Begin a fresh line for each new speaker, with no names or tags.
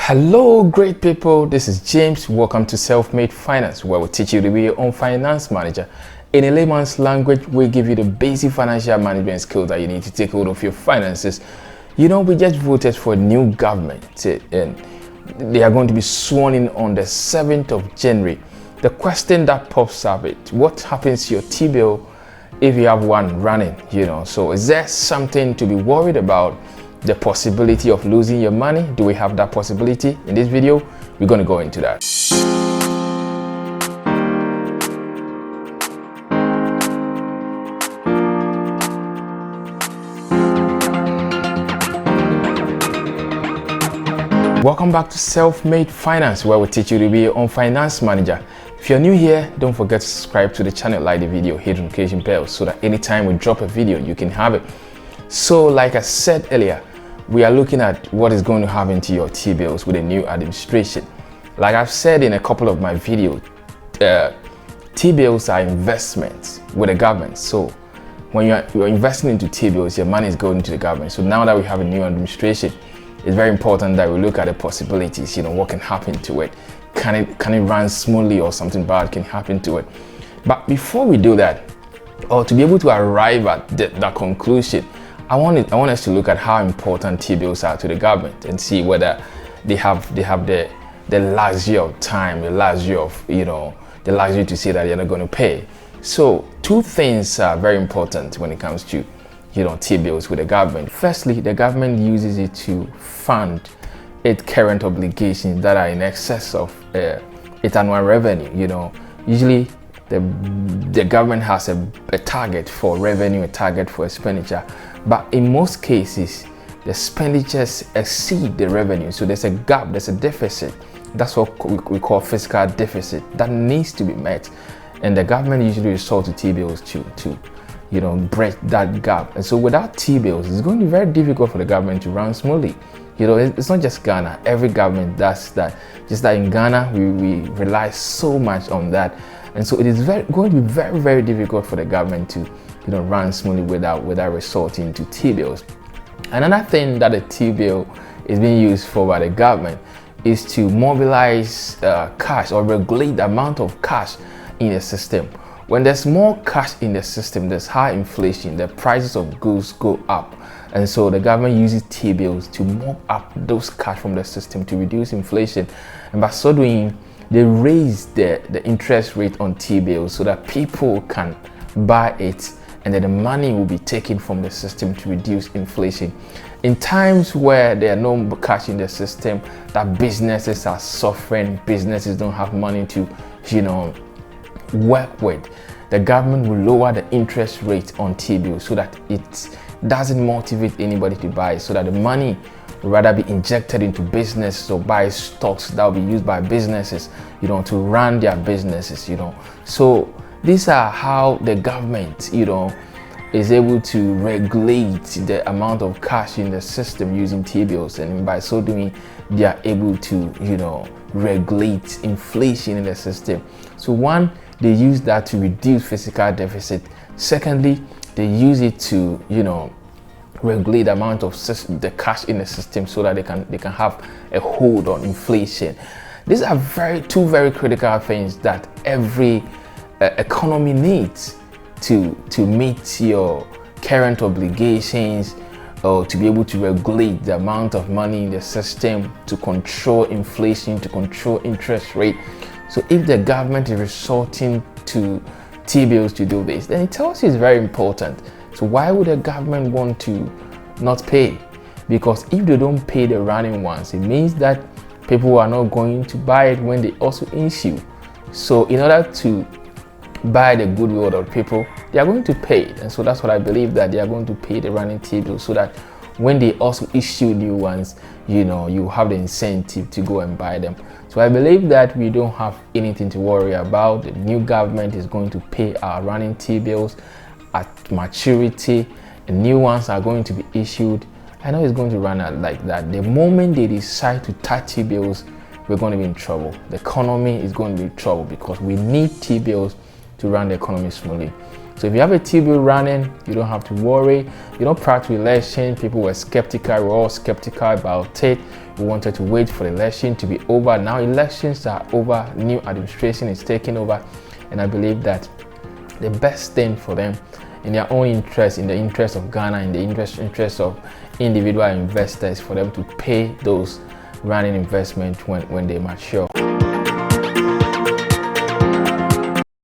Hello great people, this is James. Welcome to Self-Made Finance, where we teach you to be your own finance manager. In a layman's language, we give you the basic financial management skills that you need to take hold of your finances. You know, we just voted for a new government and they are going to be sworn in on the 7th of January. The question that pops up is, what happens to your T-bill if you have one running? So is there something to be worried about? The possibility of losing your money? Do we have that possibility? In this video, we're going to go into that. Welcome back to Self-Made Finance, where we teach you to be your own finance manager. If you're new here, don't forget to subscribe to the channel, like the video, hit the notification bell so that anytime we drop a video, you can have it. So like I said earlier, we are looking at what is going to happen to your T-bills with a new administration. Like I've said in a couple of my videos, T-bills are investments with the government. So when you're investing into T-bills, your money is going to the government. So now that we have a new administration, it's very important that we look at the possibilities, what can happen to it. Can it run smoothly, or something bad can happen to it? But before we do that, or to be able to arrive at that conclusion, I want us to look at how important T-bills are to the government and see whether they have the luxury of time, the luxury of the luxury to say that they're not going to pay. So two things are very important when it comes to T-bills with the government. Firstly, the government uses it to fund its current obligations that are in excess of its annual revenue. Usually the government has a target for revenue, a target for expenditure, but in most cases the expenditures exceed the revenue. So there's a gap, there's a deficit. That's what we call fiscal deficit that needs to be met, and the government usually resort to T-bills to break that gap. And so without T-bills, it's going to be very difficult for the government to run smoothly. It's not just Ghana, every government does that. Just that in Ghana we rely so much on that, and so it is going to be very, very difficult for the government to run smoothly without resorting to T-bills. Another thing that a T-bill is being used for by the government is to mobilize cash, or regulate the amount of cash in the system. When there's more cash in the system, there's high inflation, the prices of goods go up, and so the government uses T-bills to mop up those cash from the system to reduce inflation. And by so doing, they raise the interest rate on T-bills so that people can buy it, and then the money will be taken from the system to reduce inflation. In times where there are no cash in the system, that businesses are suffering, businesses don't have money to work with, the government will lower the interest rate on T-bills so that it doesn't motivate anybody to buy, so that the money will rather be injected into businesses or buy stocks that will be used by businesses to run their businesses. So these are how the government is able to regulate the amount of cash in the system using T-bills, and by so doing they are able to regulate inflation in the system. So one, they use that to reduce fiscal deficit. Secondly, they use it to regulate the amount of the cash in the system so that they can have a hold on inflation. These are two very critical things that every economy needs to meet your current obligations, or to be able to regulate the amount of money in the system, to control inflation, to control interest rate. So if the government is resorting to T-bills to do this, then it tells you it's very important. So why would the government want to not pay? Because if they don't pay the running ones, it means that people are not going to buy it when they also issue. So in order to buy the goodwill of people, they are going to pay it. And so that's what I believe, that they are going to pay the running T-bills so that when they also issue new ones, you have the incentive to go and buy them. So I believe that we don't have anything to worry about. The new government is going to pay our running T-bills at maturity, and new ones are going to be issued. I know it's going to run out like that. The moment they decide to touch T-bills, we're going to be in trouble. The economy is going to be in trouble, because we need T-bills to run the economy smoothly. So if you have a T-bill running, you don't have to worry. Prior to election, people were skeptical. We were all skeptical about it. We wanted to wait for the election to be over. Now elections are over. New administration is taking over, and I believe that the best thing for them, in their own interest, in the interest of Ghana, in the interest of individual investors, for them to pay those running investments when they mature.